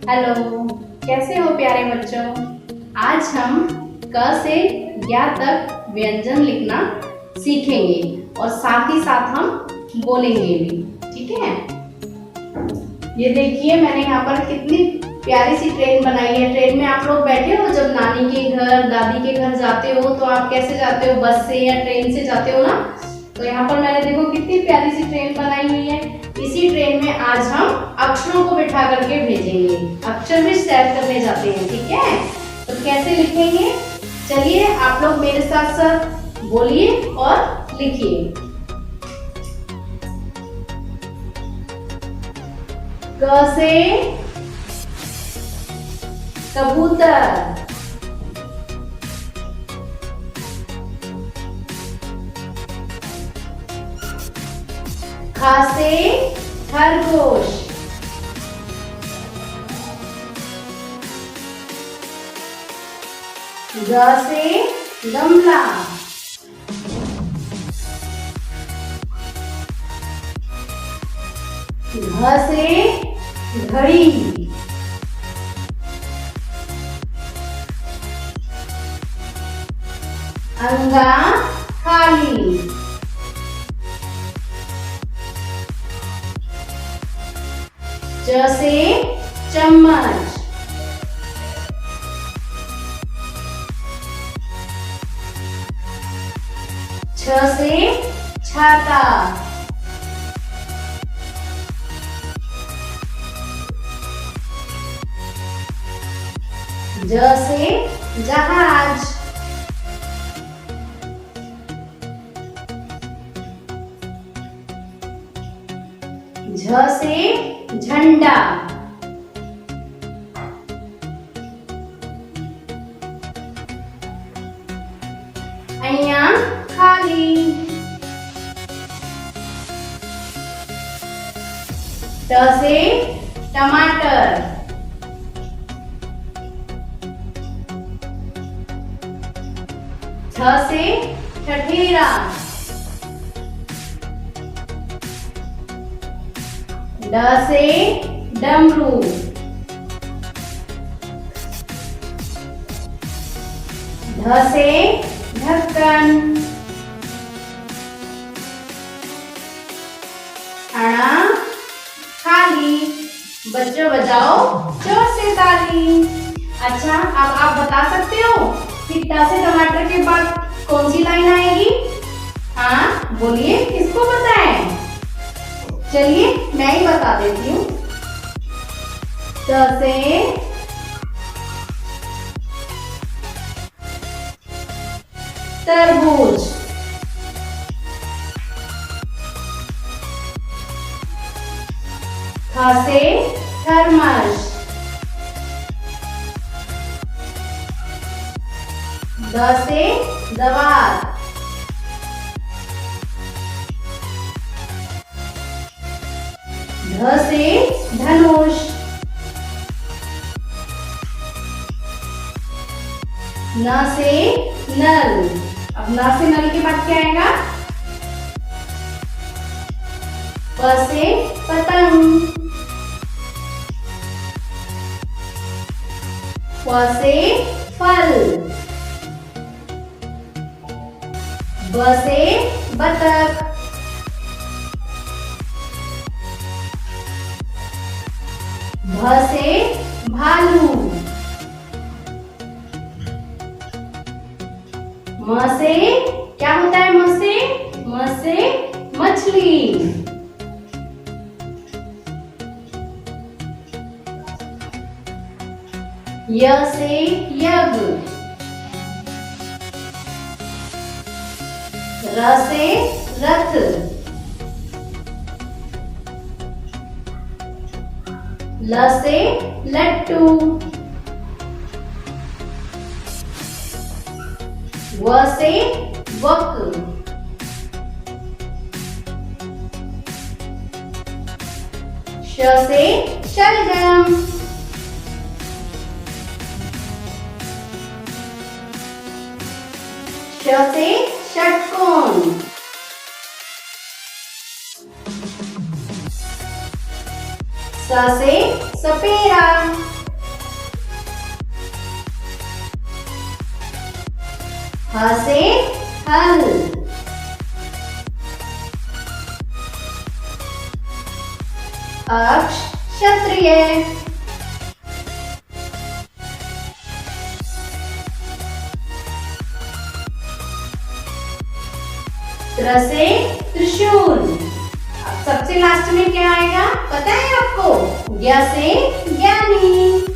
Hello, कैसे हो प्यारे बच्चों। आज हम क से ज्ञ तक व्यंजन लिखना सीखेंगे और साथ ही साथ हम बोलेंगे भी। ठीक है। ये देखिए मैंने यहाँ पर कितनी प्यारी सी ट्रेन बनाई है। ट्रेन में आप लोग बैठे हो, जब नानी के घर दादी के घर जाते हो तो आप कैसे जाते हो, बस से या ट्रेन से जाते हो ना। तो यहाँ पर मैंने देखो कितनी प्यारी सी ट्रेन बनाई हुई है। इसी ट्रेन में आज हम अक्षरों को बिठा करके भेजेंगे, अक्षर भी शेयर करने जाते हैं। ठीक है, तो कैसे लिखेंगे, चलिए आप लोग मेरे साथ साथ बोलिए और लिखिए। क से कबूतर, ख से खरगोश, ग से गमला, घ से घड़ी, अंगा खाली, च से चम्मच, छ से छाता, ज से जहाज, झ से झंडा, अइया खाली, ट से टमाटर, ठ से ठठेरा, ड से डमरू, ढ से ढक्कन, अणा खाली। बच्चों बजाओ जोर से ताली। अच्छा, अब आप बता सकते हो कि ट से टमाटर के बाद कौन सी लाइन आएगी? हाँ बोलिए, किसको पता है? चलिए मैं ही बता देती हूँ। त से तरबूज, थ से थर्मस, द से दवात, ध से धनुष, न से नल। अब न से नल के बाद क्या आएगा? प से पतंग, फ से फल, ब से बतख, भ से भालू, म से क्या होता है? म से मछली, य से यज्ञ, र से रथ, ल से लट्टू, व से वक, श से शलगम, श से षटकोण, स से सपेरा, ह से हल, अक्ष क्षत्रिय, त्र से त्रिशूल। अब सबसे लास्ट में क्या आएगा पता है आपको? ज्ञ से ज्ञानी।